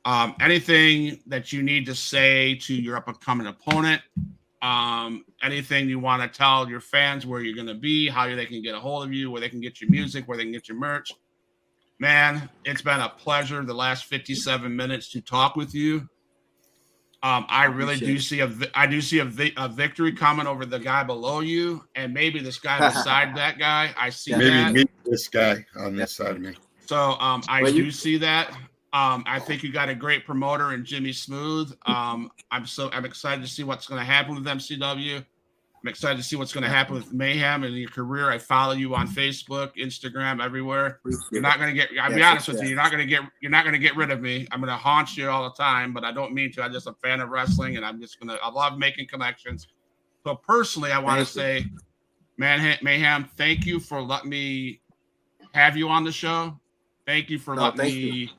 Anything that you need to say to your up-and-coming opponent? Anything you want to tell your fans where you're going to be, how they can get a hold of you, where they can get your music, where they can get your merch? Man, it's been a pleasure the last 57 minutes to talk with you. I really do see a victory coming over the guy below you, and maybe this guy beside that guy. I see that. Maybe this guy on this side of me. So I do see that. I think you got a great promoter in Jimmy Smooth. I'm excited to see what's going to happen with MCW. I'm excited to see what's going to happen with Mayhem in your career. I follow you on Facebook, Instagram, everywhere. You're not going to get. I'll be honest with you. You're not going to get rid of me. I'm going to haunt you all the time, but I don't mean to. I'm just a fan of wrestling, and I love making connections. So personally, I want to say, Mayhem, thank you for letting me have you on the show. Thank you for letting me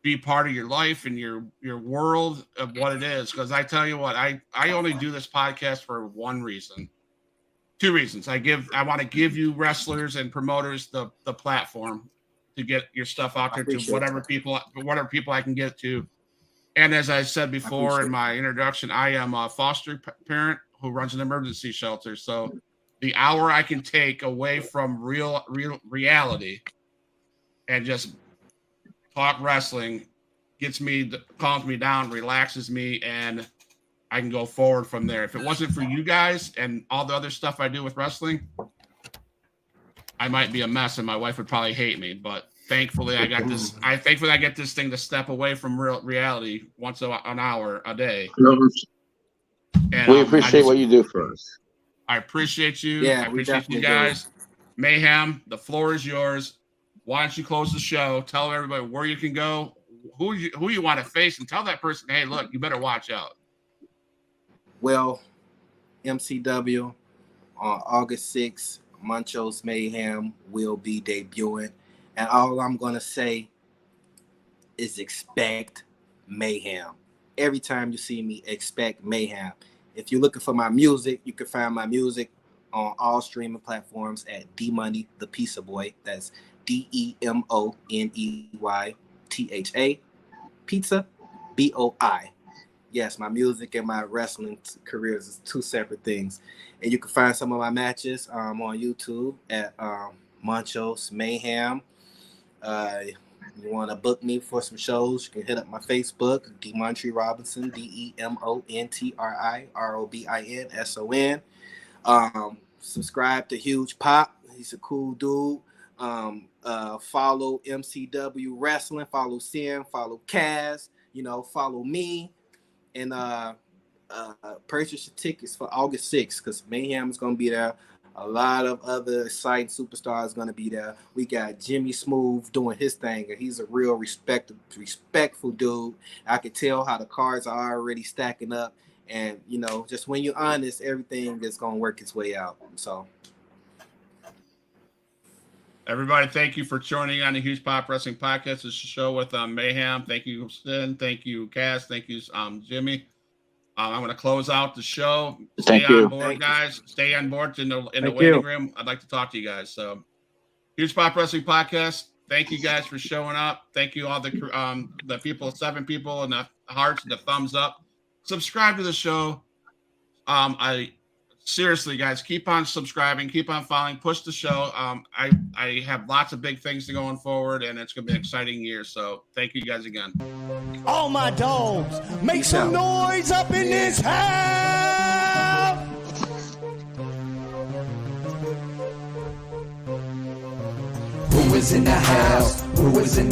be part of your life and your world of what it is. Because I tell you what, I only do this podcast for two reasons. I want to give you wrestlers and promoters the platform to get your stuff out there to whatever people I can get to. And as I said before in my introduction, I am a foster parent who runs an emergency shelter. So the hour I can take away from real reality and just talk wrestling calms me down, relaxes me, and I can go forward from there. If it wasn't for you guys and all the other stuff I do with wrestling, I might be a mess and my wife would probably hate me. But thankfully, I get this thing to step away from reality once an hour a day. And we appreciate what you do for us. I appreciate you. Yeah, I appreciate you guys. Mayhem, the floor is yours. Why don't you close the show? Tell everybody where you can go, who you want to face, and tell that person, hey, look, you better watch out. Well, MCW on August 6th, Muncho's Mayhem will be debuting. And all I'm going to say is expect mayhem. Every time you see me, expect mayhem. If you're looking for my music, you can find my music on all streaming platforms at D-Money, the Pizza Boy. That's DEMONEYTHA, Pizza, BOI. yes, my music and my wrestling careers is two separate things. And you can find some of my matches on YouTube at Monchos Mayhem. You want to book me for some shows, you can hit up my Facebook, Demontri Robinson, DeMontriRobinson. Subscribe to Huge Pop. He's a cool dude. Follow MCW Wrestling, follow Sin, follow Kaz, follow me, and purchase your tickets for August 6th because Mayhem is going to be there. A lot of other exciting superstars going to be there. We got Jimmy Smooth doing his thing, and he's a real respectful dude. I can tell how the cards are already stacking up, and just when you're honest, everything is going to work its way out. So, everybody, thank you for joining on the Huge Pop Wrestling Podcast. It's a show with Mayhem. Thank you, Sin. Thank you, Cass. Thank you, Jimmy. I'm going to close out the show. Stay on board, guys. Stay on board in the waiting room. I'd like to talk to you guys. So, Huge Pop Wrestling Podcast. Thank you guys for showing up. Thank you all the people, 7 people, and the hearts and the thumbs up. Subscribe to the show. I seriously, guys, keep on subscribing, keep on following, push the show. I have lots of big things going forward, and it's going to be an exciting year. So thank you guys again. All my dogs, make some noise up in this house. Who is in the house? Who is in